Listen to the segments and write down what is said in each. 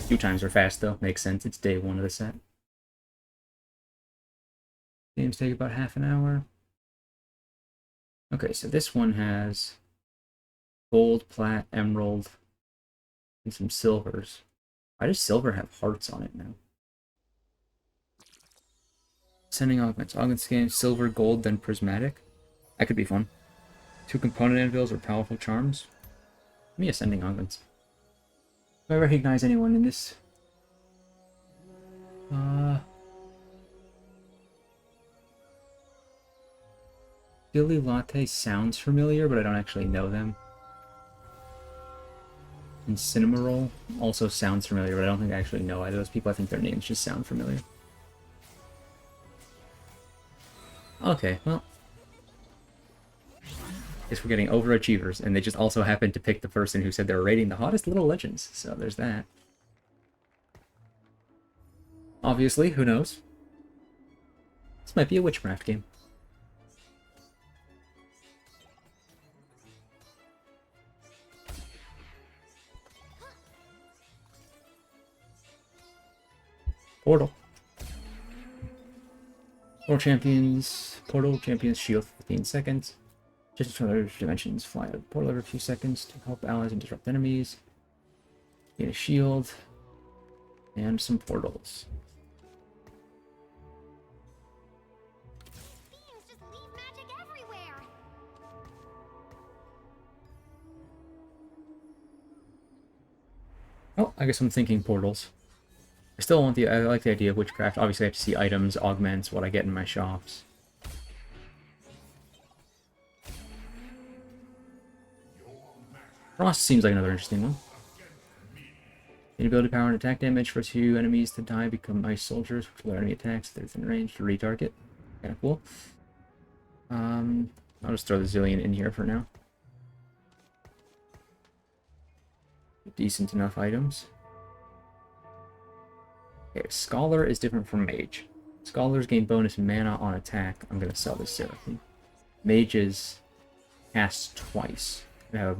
Two times are fast though, makes sense. It's day one of the set. Games take about half an hour. Okay, so this one has gold, plat, emerald, and some silvers. Why does silver have hearts on it now? Sending augments. Augments gain silver, gold, then prismatic. That could be fun. Two component anvils or powerful charms. Give me ascending augments. Do I recognize anyone in this? Billy Latte sounds familiar, but I don't actually know them. And Cinnamoroll also sounds familiar, but I don't think I actually know either of those people. I think their names just sound familiar. Okay, well. Guess we're getting overachievers, and they just also happened to pick the person who said they were rating the hottest little legends, so there's that. Obviously, who knows? This might be a witchcraft game. Portal. Portal champions shield for 15 seconds. Just from other dimensions, fly out of the portal every few seconds to help allies and disrupt enemies. Gain a shield. And some portals. Just leave magic everywhere. Oh, I guess I'm thinking portals. I still want I like the idea of witchcraft. Obviously, I have to see items, augments, what I get in my shops. Frost seems like another interesting one. Gain ability power and attack damage for two enemies to die become ice soldiers, which will enemy attacks. They're within range to retarget. Kind of cool. I'll just throw the Zillion in here for now. Decent enough items. Okay, Scholar is different from Mage. Scholars gain bonus mana on attack. I'm going to sell this Seraphim. Mages cast twice. They have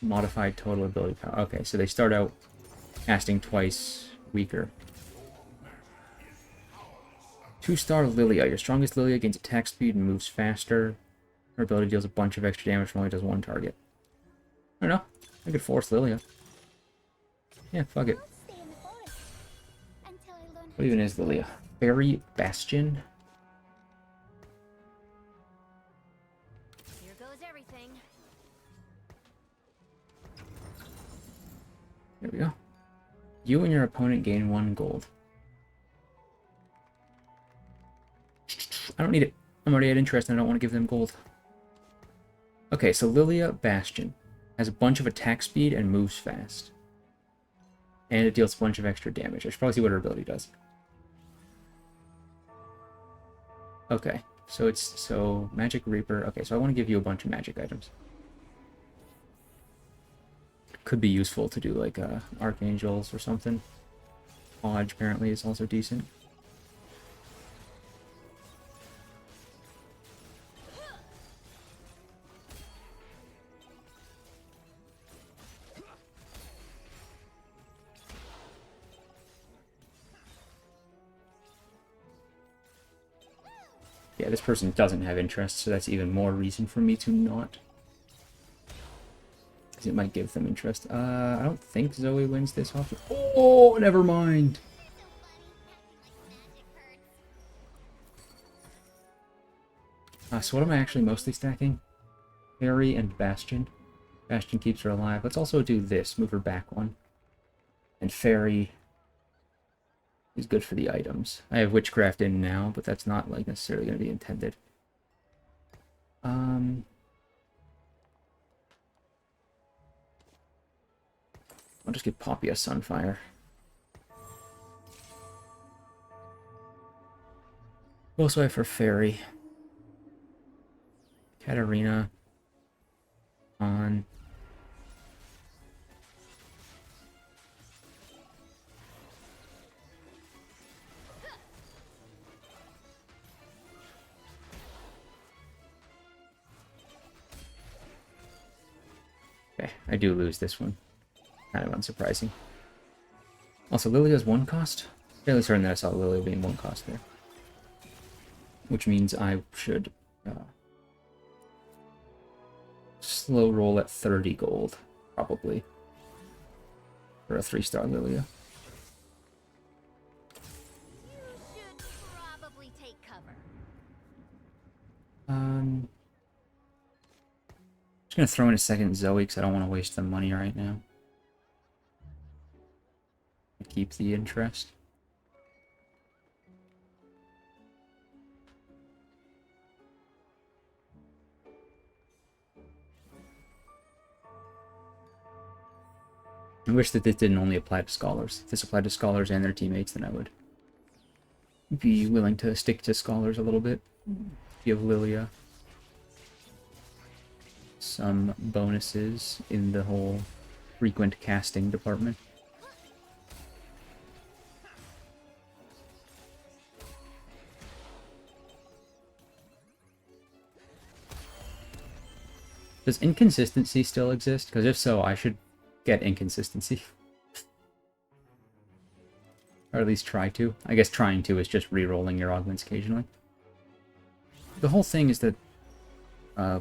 modified total ability power. Okay, so they start out casting twice weaker. 2-star Lilia. Your strongest Lilia gains attack speed and moves faster. Her ability deals a bunch of extra damage when only does one target. I don't know. I could force Lilia. Yeah, fuck it. What even is Lilia? Fairy Bastion? Here goes everything. There we go. You and your opponent gain 1 gold. I don't need it. I'm already at interest and I don't want to give them gold. Okay, so Lilia Bastion has a bunch of attack speed and moves fast. And it deals a bunch of extra damage. I should probably see what her ability does. Okay, so Magic Reaper. Okay, so I want to give you a bunch of magic items. Could be useful to do like Archangels or something. Podge apparently is also decent. Yeah, this person doesn't have interest, so that's even more reason for me to not. Because it might give them interest. I don't think Zoe wins this often. Oh, never mind. So what am I actually mostly stacking? Fairy and Bastion. Bastion keeps her alive. Let's also do this. Move her back one. And Fairy is good for the items. I have Witchcraft in now, but that's not like necessarily going to be intended. I'll just give Poppy a Sunfire. What else do I have for Fairy? Katarina. On. Okay, I do lose this one. Kind of unsurprising. Also, Lilia's one cost? Fairly certain that I saw Lilia being one cost there. Which means I should slow roll at 30 gold, probably. For a 3-star Lilia. You should probably take cover. Just gonna throw in a second Zoe because I don't want to waste the money right now. Keep the interest. I wish that this didn't only apply to scholars. If this applied to scholars and their teammates, then I would be willing to stick to scholars a little bit. Give Lilia some bonuses in the whole frequent casting department. Does inconsistency still exist? Because if so, I should get inconsistency. Or at least try to. I guess trying to is just re-rolling your augments occasionally. The whole thing is that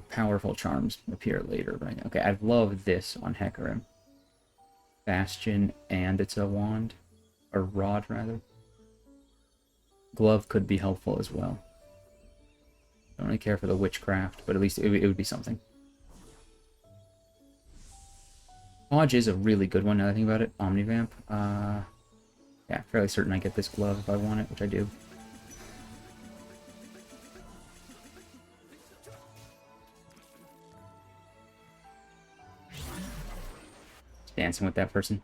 powerful charms appear later, right? Okay, I love this on Hecarim. Bastion, and it's a wand. Or rod, rather. Glove could be helpful as well. Don't really care for the witchcraft, but at least it would be something. Hodge is a really good one, now that I think about it. Omnivamp. Yeah, fairly certain I get this glove if I want it, which I do. Dancing with that person.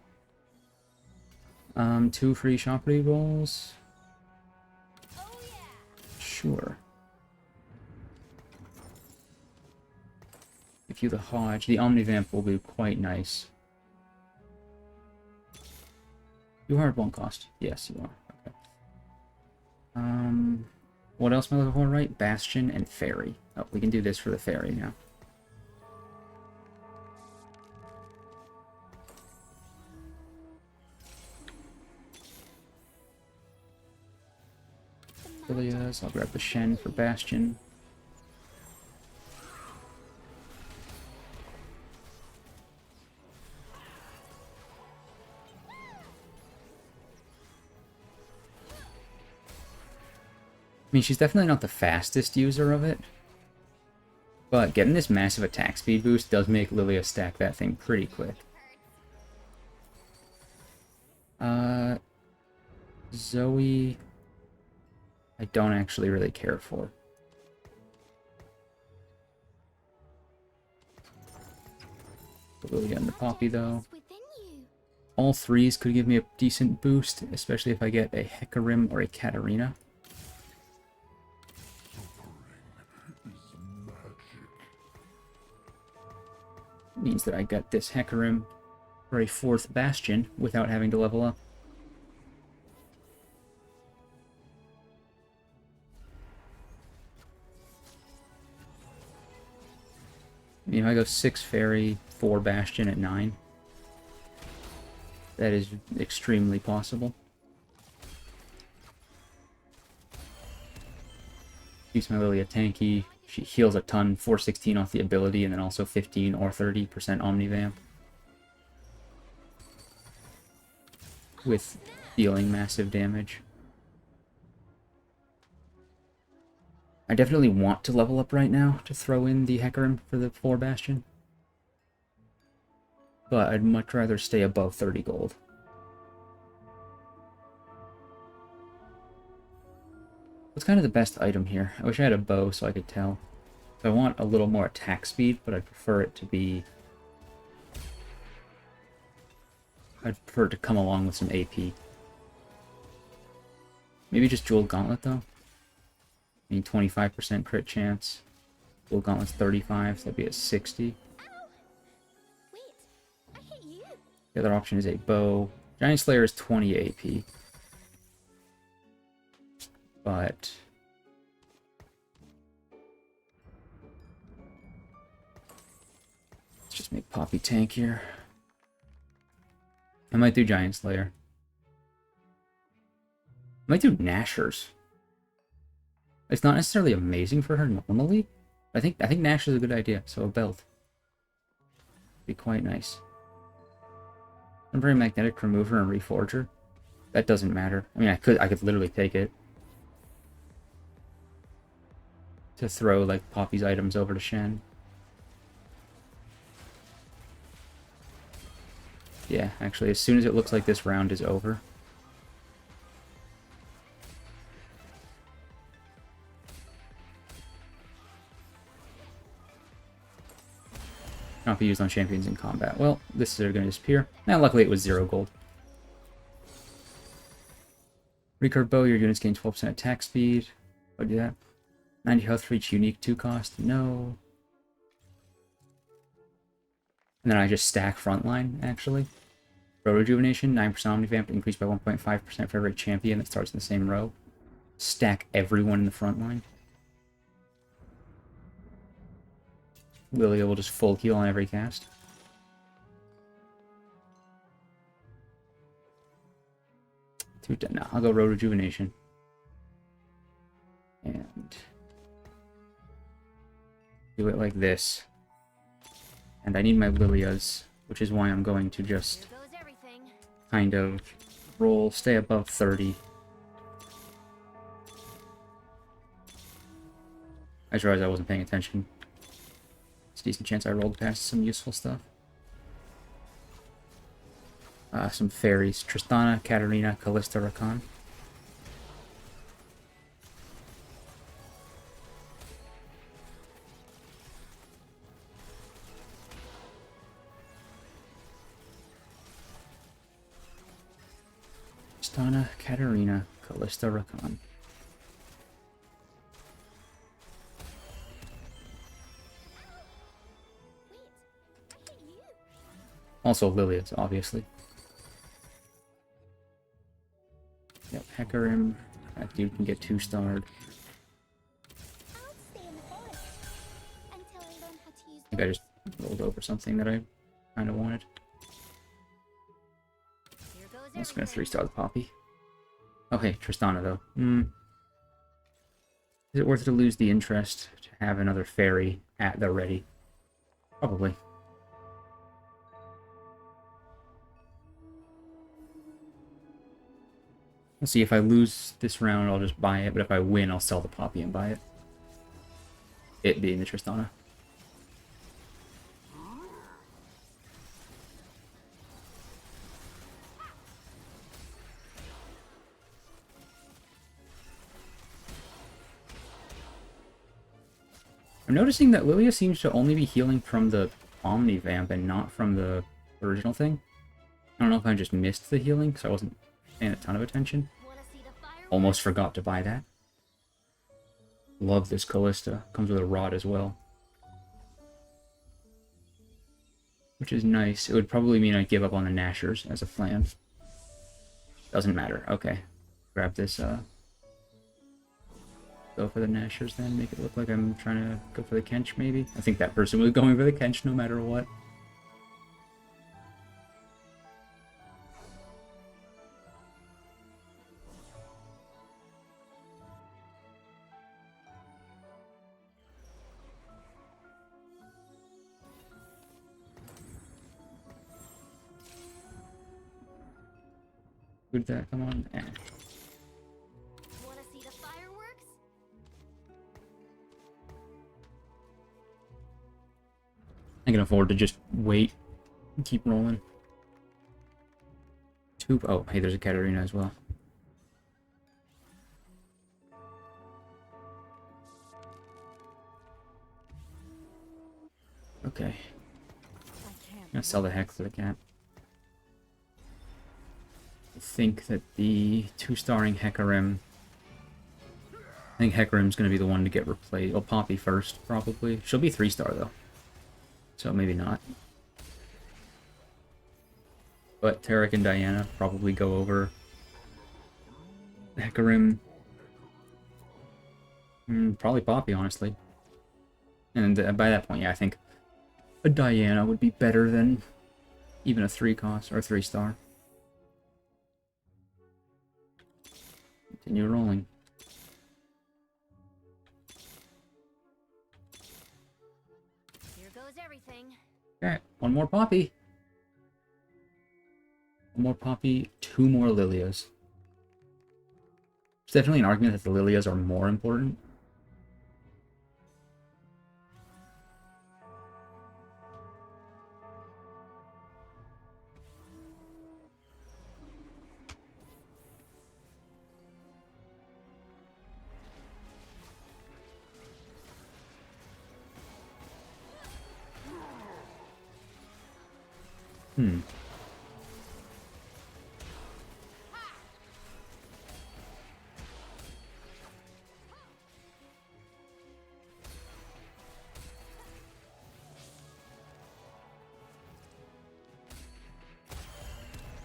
2 free shop re-rolls. Sure. Give you the Hodge. The Omnivamp will be quite nice. You are at 1 cost. Yes, you are. Okay. What else am I looking for, right? Bastion and Fairy. Oh, we can do this for the Fairy now. Lilia's. I'll grab the Shen for Bastion. I mean, she's definitely not the fastest user of it. But getting this massive attack speed boost does make Lilia stack that thing pretty quick. Zoe... I don't actually really care for. Lilia and the Poppy, though. All 3s could give me a decent boost, especially if I get a Hecarim or a Katarina. Means that I got this Hecarim for a 4th Bastion without having to level up. I mean, if I go 6 Fairy, 4 Bastion at 9, that is extremely possible. Keeps my Lilia tanky. She heals a ton, 416 off the ability, and then also 15 or 30% Omnivamp. With dealing massive damage. I definitely want to level up right now to throw in the Hecarim for the 4 Bastion. But I'd much rather stay above 30 gold. What's kind of the best item here? I wish I had a bow so I could tell. I want a little more attack speed, but I'd prefer it to be... I'd prefer it to come along with some AP. Maybe just Jewel Gauntlet, though? I mean, 25% crit chance. Jewel Gauntlet's 35, so that'd be a 60. Wait, I hit you. The other option is a bow. Giant Slayer is 20 AP. But... let's just make Poppy tank here. I might do Giant Slayer. I might do Nashers. It's not necessarily amazing for her normally. I think Nash is a good idea, so a belt. Be quite nice. I'm very magnetic remover and reforger. That doesn't matter. I mean, I could literally take it to throw like Poppy's items over to Shen. Yeah, actually, as soon as it looks like this round is over. Not be used on champions in combat. Well, this is going to disappear. Now, luckily, it was 0 gold. Recurve bow, your units gain 12% attack speed. I'll do that. 90 health for each unique 2 cost. No. And then I just stack frontline, actually. Row rejuvenation, 9% omnivamp, increased by 1.5% for every champion that starts in the same row. Stack everyone in the front line. Lilia will just full heal on every cast. No, I'll go Row Rejuvenation. And do it like this. And I need my Lilias, which is why I'm going to just kind of roll, stay above 30. I just realized I wasn't paying attention. It's a decent chance I rolled past some useful stuff. Some fairies. Tristana, Katarina, Callista, Rakan. Tristana, Katarina, Callista, Rakan. Also Lilia's, obviously. Yep, Hecarim. That dude can get 2-starred. I think I just rolled over something that I kind of wanted. I'm just going to 3-star the Poppy. Oh, hey, Tristana, though. Is it worth it to lose the interest to have another fairy at the ready? Probably. Let's see, if I lose this round, I'll just buy it, but if I win, I'll sell the Poppy and buy it. It being the Tristana. I'm noticing that Lilia seems to only be healing from the Omnivamp and not from the original thing. I don't know if I just missed the healing, because I wasn't paying a ton of attention. Almost forgot to buy that. Love this Callista. Comes with a rod as well. Which is nice. It would probably mean I'd give up on the Nashers as a plan. Doesn't matter. Okay. Grab this, go for the Nashers then. Make it look like I'm trying to go for the Kench, maybe? I think that person was going for the Kench no matter what. Would that come on? Eh. Wanna see the fireworks? I can afford to just wait and keep rolling. Oh, hey, there's a Katarina as well. Okay. I'm gonna sell the Hex to the cat. I think that the 2-starring Hecarim... I think Hecarim's going to be the one to get replaced. Well, Poppy first, probably. She'll be 3-star, though. So maybe not. But Tarek and Diana probably go over Hecarim. Probably Poppy, honestly. And by that point, yeah, I think a Diana would be better than even a 3-cost or 3-star. Continue rolling. Here goes everything. Alright, one more Poppy. One more Poppy, two more Lilias. There's definitely an argument that the Lilias are more important.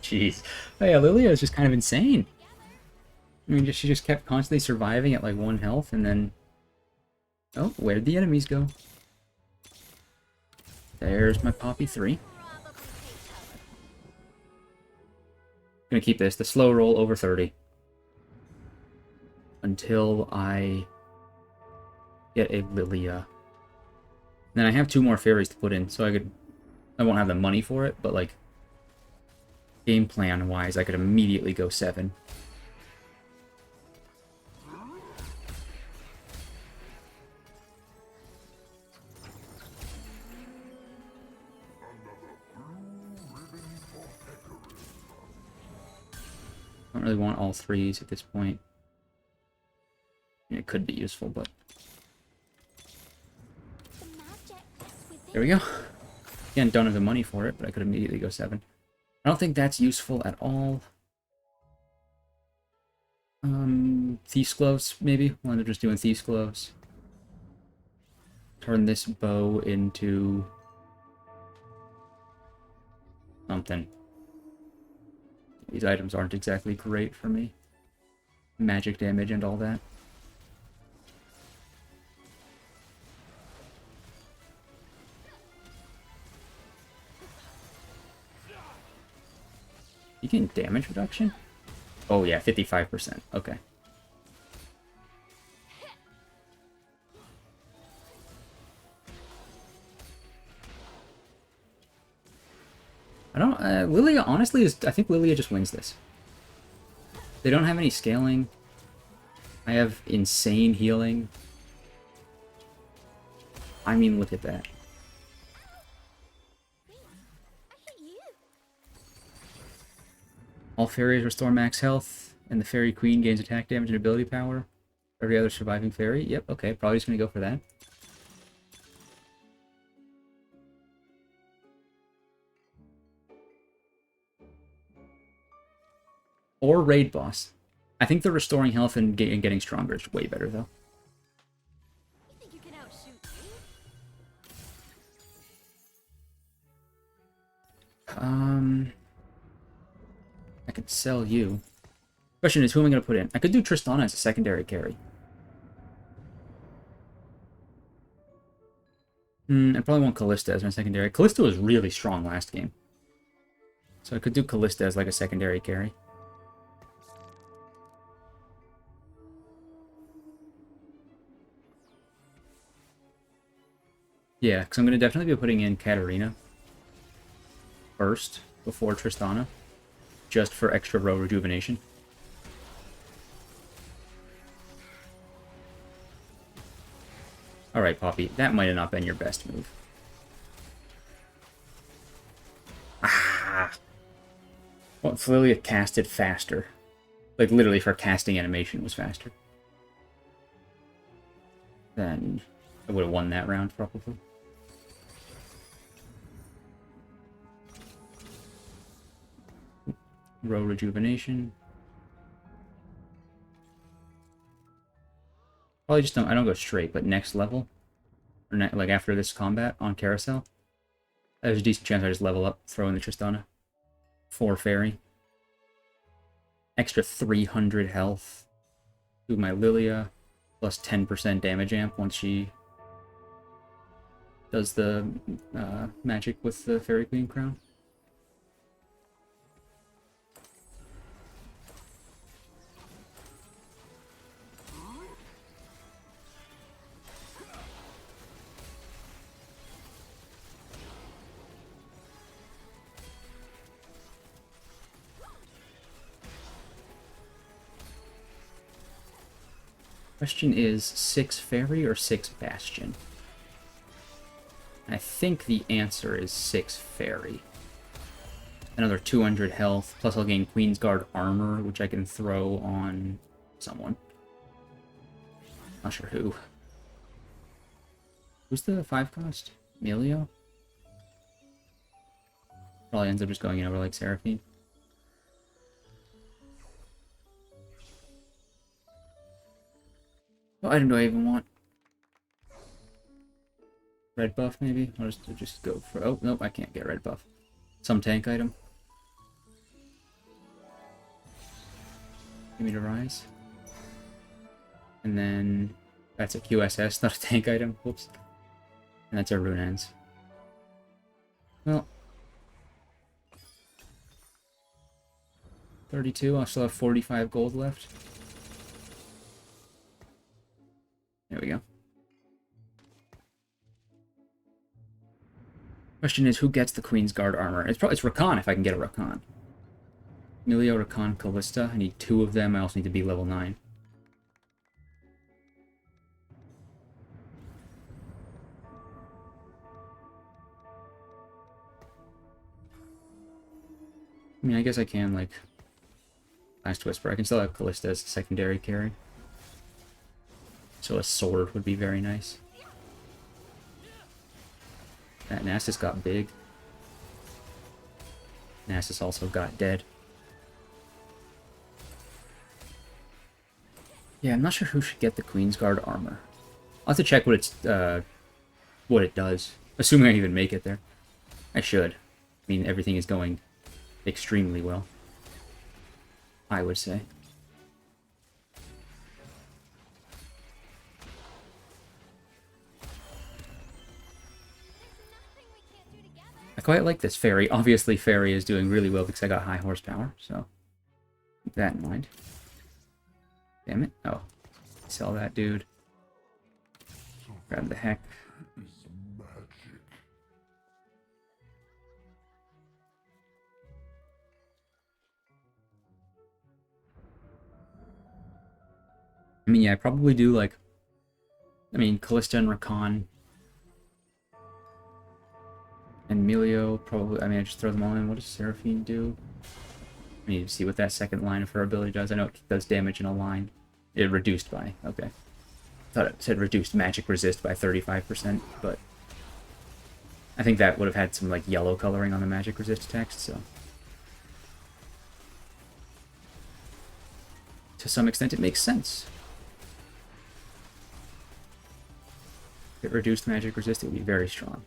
Jeez. Oh yeah, Lilia is just kind of insane. I mean, she just kept constantly surviving at like 1 health, and then... Oh, where'd the enemies go? There's my Poppy 3. Gonna keep this, the slow roll over 30. Until I get a Lilia. Then I have 2 more fairies to put in, so I won't have the money for it, but like... Game plan wise, I could immediately go 7. I don't really want all 3s at this point. It could be useful, but... There we go. Again, don't have the money for it, but I could immediately go 7. I don't think that's useful at all. Thief's Gloves, maybe? We'll end up just doing Thief's Gloves. Turn this bow into... something. These items aren't exactly great for me. Magic damage and all that. You getting damage reduction? Oh yeah, 55%. Okay. I don't... Lilia, honestly, I think Lilia just wins this. They don't have any scaling. I have insane healing. I mean, look at that. All fairies restore max health, and the fairy queen gains attack damage and ability power. Every other surviving fairy. Yep, okay, probably just gonna go for that. Or raid boss. I think the restoring health and getting stronger is way better, though. You think you can outshoot me? I could sell you. Question is, who am I going to put in? I could do Tristana as a secondary carry. I probably want Callista as my secondary. Callista was really strong last game. So I could do Callista as like a secondary carry. Yeah, because I'm going to definitely be putting in Katarina first, before Tristana, just for extra row rejuvenation. Alright, Poppy, that might have not been your best move. Ah! Well, if Lilia casted faster. Like, literally, if her casting animation was faster. Then I would have won that round, probably. Row rejuvenation. Probably just don't. I don't go straight, but next level, or like after this combat on Carousel, there's a decent chance I just level up, throw in the Tristana, 4 fairy, extra 300 health, do my Lilia, plus 10% damage amp once she does the magic with the Fairy Queen crown. Question is 6 Fairy or 6 Bastion? I think the answer is 6 Fairy. Another 200 health, plus I'll gain Queen's Guard armor, which I can throw on someone. Not sure who. Who's the 5 cost? Emilio? Probably ends up just going in over like Seraphine. What item do I even want? Red buff, maybe? I'll just go for... Oh, nope, I can't get red buff. Some tank item. Give me the rise. And then... That's a QSS, not a tank item. Whoops. And that's our rune ends. Well... 32, I'll still have 45 gold left. There we go. Question is, who gets the Queen's Guard armor? It's Rakan if I can get a Rakan. Emilio, Rakan, Callista. I need 2 of them. I also need to be level 9. I mean, I guess I can, like... Last Whisper. I can still have Callista as a secondary carry. So a sword would be very nice. That Nasus got big. Nasus also got dead. Yeah, I'm not sure who should get the Queen's Guard armor. I'll have to check what it does. Assuming I even make it there. I should. I mean, everything is going extremely well, I would say. I quite like this Fairy. Obviously, Fairy is doing really well because I got high horsepower, so keep that in mind. Damn it. Oh. Sell that dude. Grab the heck. I mean, yeah, I probably do, like... I mean, Callista and Rakan. And Emilio, probably... I mean, I just throw them all in. What does Seraphine do? I need to see what that second line of her ability does. I know it does damage in a line. It reduced by... Okay. Thought it said reduced magic resist by 35%, but... I think that would have had some, like, yellow coloring on the magic resist text, so... To some extent, it makes sense. If it reduced magic resist, it would be very strong.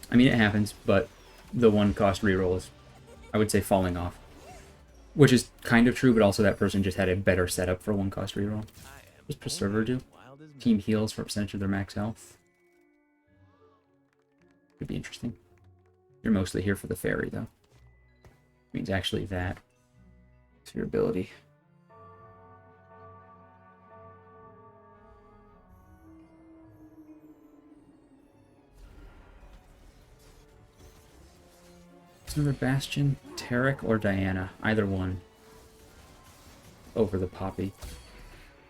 I mean, it happens, but the 1-cost reroll is, I would say, falling off. Which is kind of true, but also that person just had a better setup for 1-cost reroll. What does Preserver do? Team heals for a percentage of their max health. Could be interesting. You're mostly here for the Fairy, though. Means actually that. It's your ability. Another Bastion, Tarek, or Diana. Either one. Over the Poppy.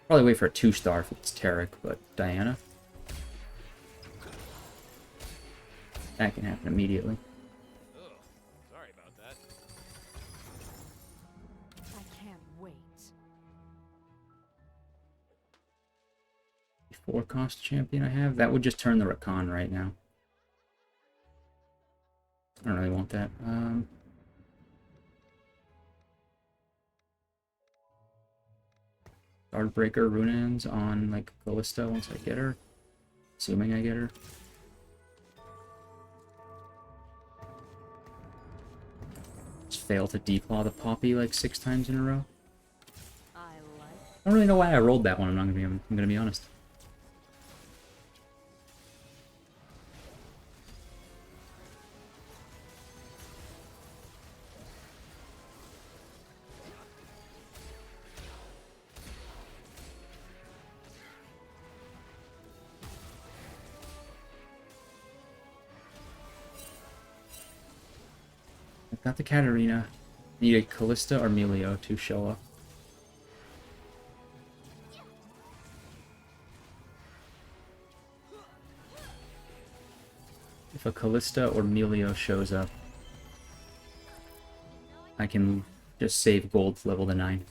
Probably wait for a 2-star if it's Tarek, but Diana. That can happen immediately. Oh, sorry about that. I can't wait. 4-cost champion I have? That would just turn the Rakan right now. I don't really want that. Guardbreaker Runeans on, like, Callista once I get her. Assuming I get her. Just fail to declaw the Poppy, like, 6 times in a row. I I don't really know why I rolled that one, I'm gonna be honest. I've got the Katarina. Need a Callista or Emilio to show up. if a Callista or Melio shows up, I can just save gold to level to 9.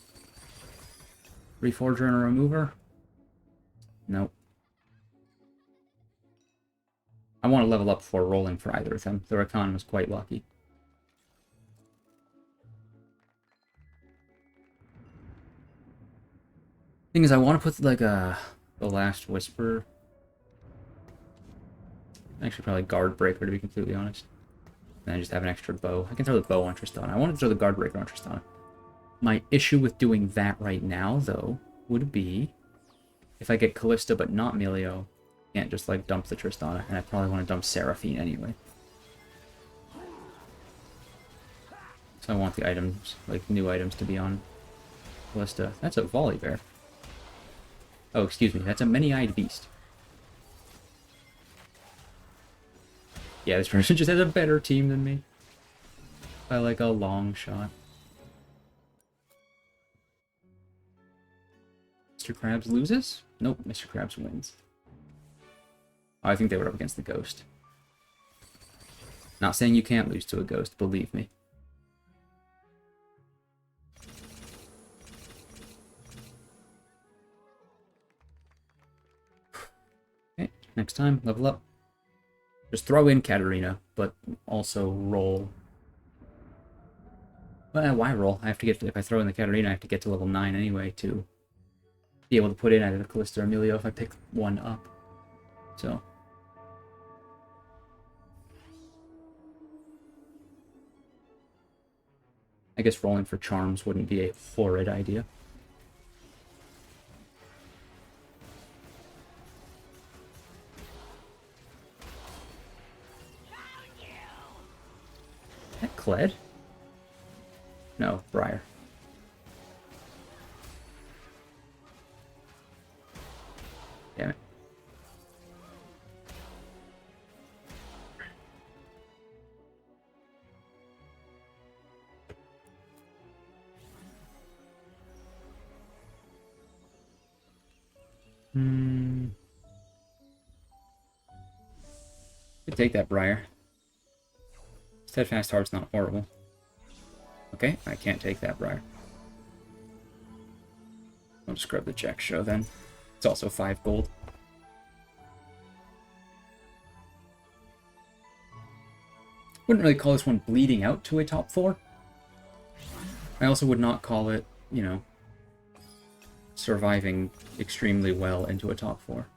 Reforger and a Remover? Nope. I want to level up before rolling for either of them. The Rakan was quite lucky. Thing is, I want to put like the Last Whisper. Actually, probably Guard Breaker to be completely honest. And then I just have an extra bow. I can throw the bow on Tristana. I want to throw the Guard Breaker on Tristana. My issue with doing that right now, though, would be if I get Callista but not Melio, I can't just like dump the Tristana, and I probably want to dump Seraphine anyway. So I want the items, like new items, to be on Callista. That's a Volley Bear. Oh, excuse me, that's a Many-Eyed Beast. Yeah, this person just has a better team than me. By like a long shot. Mr. Krabs loses? Nope, Mr. Krabs wins. Oh, I think they were up against the Ghost. Not saying you can't lose to a Ghost, believe me. Okay, next time, level up. Just throw in Katarina, but also roll. Well, why roll? I have to get to, if I throw in the Katarina, I have to get to level 9 anyway to be able to put in either the Callista or Emilio if I pick one up. So. I guess rolling for charms wouldn't be a horrid idea. Is that Kled? No, Briar. Damn it. Could take that Briar. Steadfast Heart's not horrible. Okay, I can't take that Briar. I'll just grab the Jack Show then. It's also 5 gold. Wouldn't really call this one bleeding out to a top 4. I also would not call it, you know, surviving extremely well into a top 4.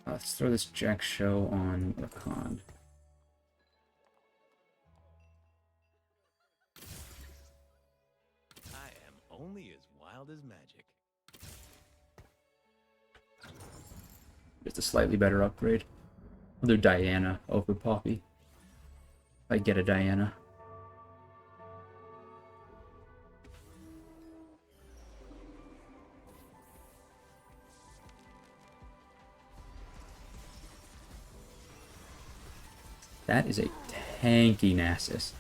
Let's throw this Jack Show on Rakan. I am only as wild as magic. Just a slightly better upgrade. I'll do Diana over Poppy. If I get a Diana. That is a tanky Nasus.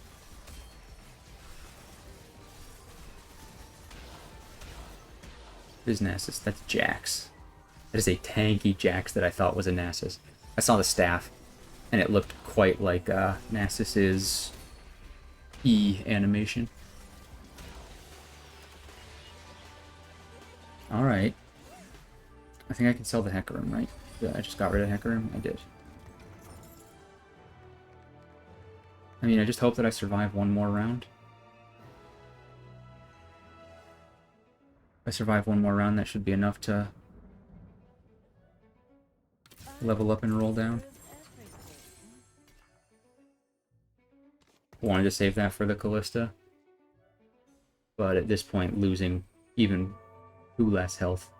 What is Nasus? That's Jax. That is a tanky Jax that I thought was a Nasus. I saw the staff, and it looked quite like Nasus's E animation. Alright. I think I can sell the Hecarim, right? Yeah, I just got rid of Hecarim? I did. I mean, I just hope that I survive one more round. If I survive one more round, that should be enough to level up and roll down. Wanted to save that for the Callista. But at this point, losing even 2 less health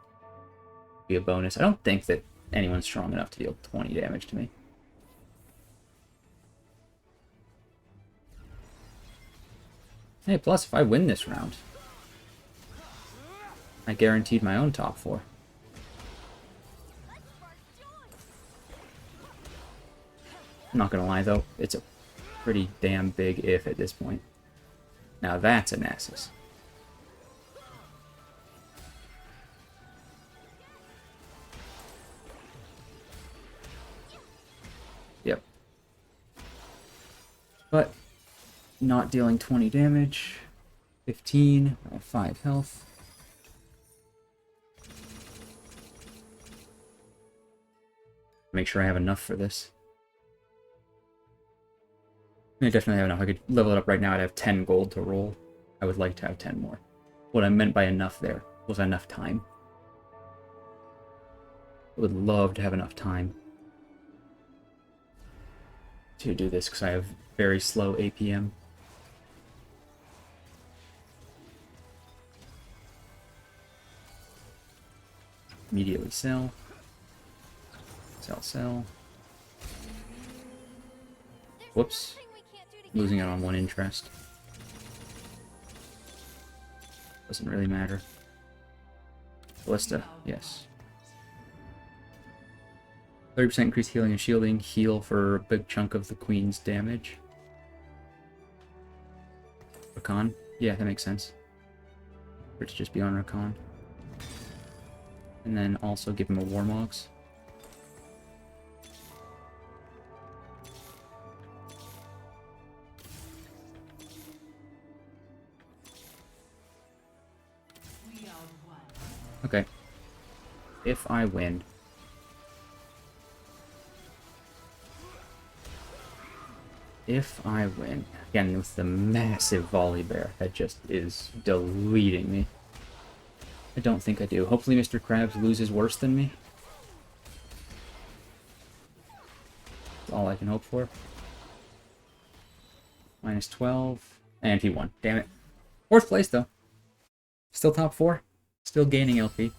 would be a bonus. I don't think that anyone's strong enough to deal 20 damage to me. Hey, plus, if I win this round, I guaranteed my own top 4. I'm not gonna lie, though, it's a pretty damn big if at this point. Now that's a Nasus. But not dealing 20 damage. 15. I have 5 health. Make sure I have enough for this. I definitely have enough. I could level it up right now. I'd have 10 gold to roll. I would like to have 10 more. What I meant by enough there was enough time. I would love to have enough time to do this because I have very slow APM. Immediately sell. Sell, sell. Whoops. Losing out on 1 interest. Doesn't really matter. Ballista, yes. 30% increased healing and shielding. Heal for a big chunk of the queen's damage. Rakan? Yeah, that makes sense. For it to just be on Rakan. And then also give him a Warmogs. Okay. If I win... again with the massive volley bear that just is deleting me. I don't think I do. Hopefully Mr. Krabs loses worse than me. That's all I can hope for. Minus 12. And he won. Damn it. 4th place though. Still top 4. Still gaining LP.